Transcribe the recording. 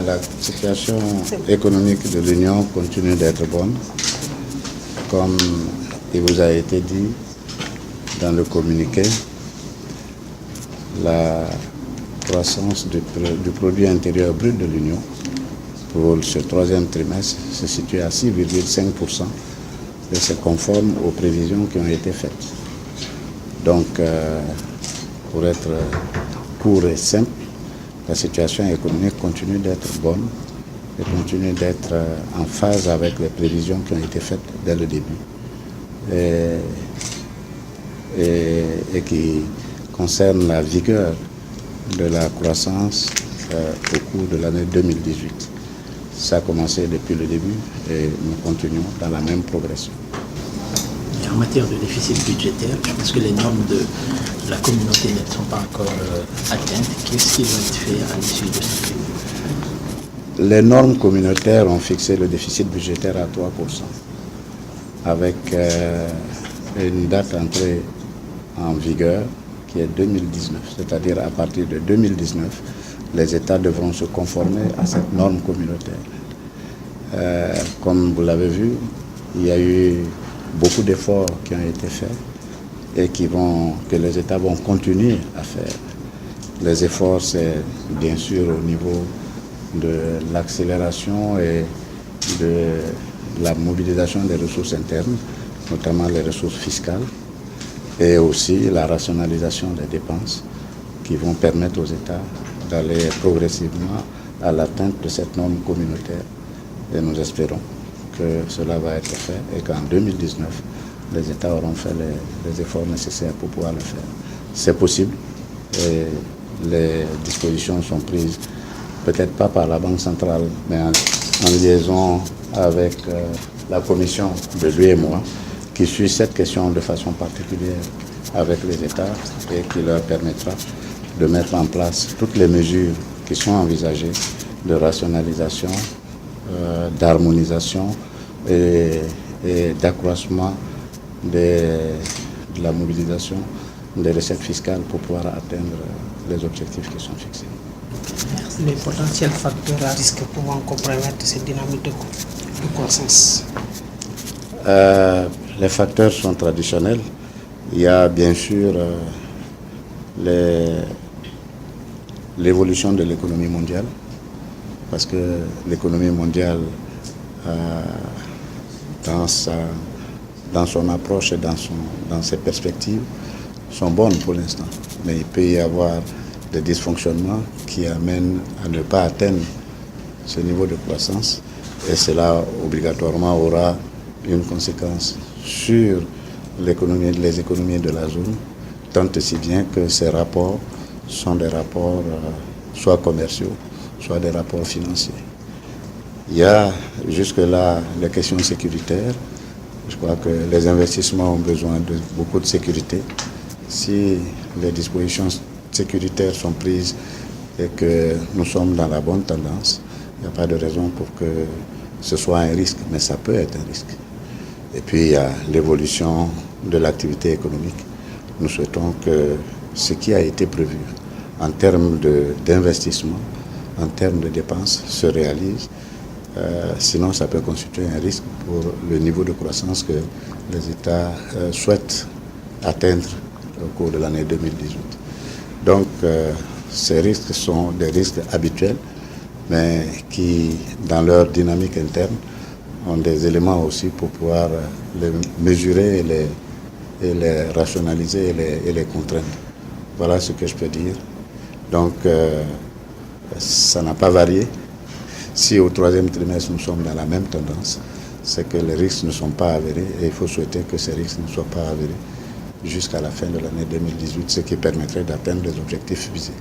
La situation économique de l'Union continue d'être bonne. Comme il vous a été dit dans le communiqué, la croissance du produit intérieur brut de l'Union pour ce troisième trimestre se situe à 6,5% et c'est conforme aux prévisions qui ont été faites. Donc, pour être court et simple, la situation économique continue d'être bonne et continue d'être en phase avec les prévisions qui ont été faites dès le début et qui concerne la vigueur de la croissance au cours de l'année 2018. Ça a commencé depuis le début et nous continuons dans la même progression. Et en matière de déficit budgétaire, je pense que les normes de la communauté ne sont pas encore atteintes. Qu'est-ce qui doit être fait à l'issue de ce? Les normes communautaires ont fixé le déficit budgétaire à 3%, avec une date d'entrée en vigueur qui est 2019, c'est-à-dire à partir de 2019, les États devront se conformer à cette norme communautaire. Comme vous l'avez vu, il y a eu beaucoup d'efforts qui ont été faits et que les États vont continuer à faire. Les efforts, c'est bien sûr au niveau de l'accélération et de la mobilisation des ressources internes, notamment les ressources fiscales, et aussi la rationalisation des dépenses qui vont permettre aux États d'aller progressivement à l'atteinte de cette norme communautaire. Et nous espérons que cela va être fait et qu'en 2019, les États auront fait les efforts nécessaires pour pouvoir le faire. C'est possible et les dispositions sont prises, peut-être pas par la Banque centrale, mais en liaison avec la commission de l'UEMOA, qui suit cette question de façon particulière avec les États et qui leur permettra de mettre en place toutes les mesures qui sont envisagées de rationalisation, d'harmonisation et d'accroissement de la mobilisation des recettes fiscales pour pouvoir atteindre les objectifs qui sont fixés. Les potentiels facteurs à risque pouvant compromettre cette dynamique de croissance. Les facteurs sont traditionnels. Il y a bien sûr l'évolution de l'économie mondiale, parce que l'économie mondiale, dans son approche et dans ses perspectives, sont bonnes pour l'instant. Mais il peut y avoir des dysfonctionnements qui amènent à ne pas atteindre ce niveau de croissance, et cela obligatoirement aura une conséquence sur les économies de la zone, tant et si bien que ces rapports sont des rapports soit commerciaux, soit des rapports financiers. Il y a jusque-là les questions sécuritaires. Je crois que les investissements ont besoin de beaucoup de sécurité. Si les dispositions sécuritaires sont prises et que nous sommes dans la bonne tendance, il n'y a pas de raison pour que ce soit un risque, mais ça peut être un risque. Et puis il y a l'évolution de l'activité économique. Nous souhaitons que ce qui a été prévu en termes d'investissement, en termes de dépenses, se réalise. Sinon, ça peut constituer un risque pour le niveau de croissance que les États souhaitent atteindre au cours de l'année 2018. Donc, ces risques sont des risques habituels, mais qui, dans leur dynamique interne, ont des éléments aussi pour pouvoir les mesurer et les rationaliser et les contraindre. Voilà ce que je peux dire. Donc, ça n'a pas varié. Si au troisième trimestre, nous sommes dans la même tendance, c'est que les risques ne sont pas avérés et il faut souhaiter que ces risques ne soient pas avérés jusqu'à la fin de l'année 2018, ce qui permettrait d'atteindre les objectifs visés.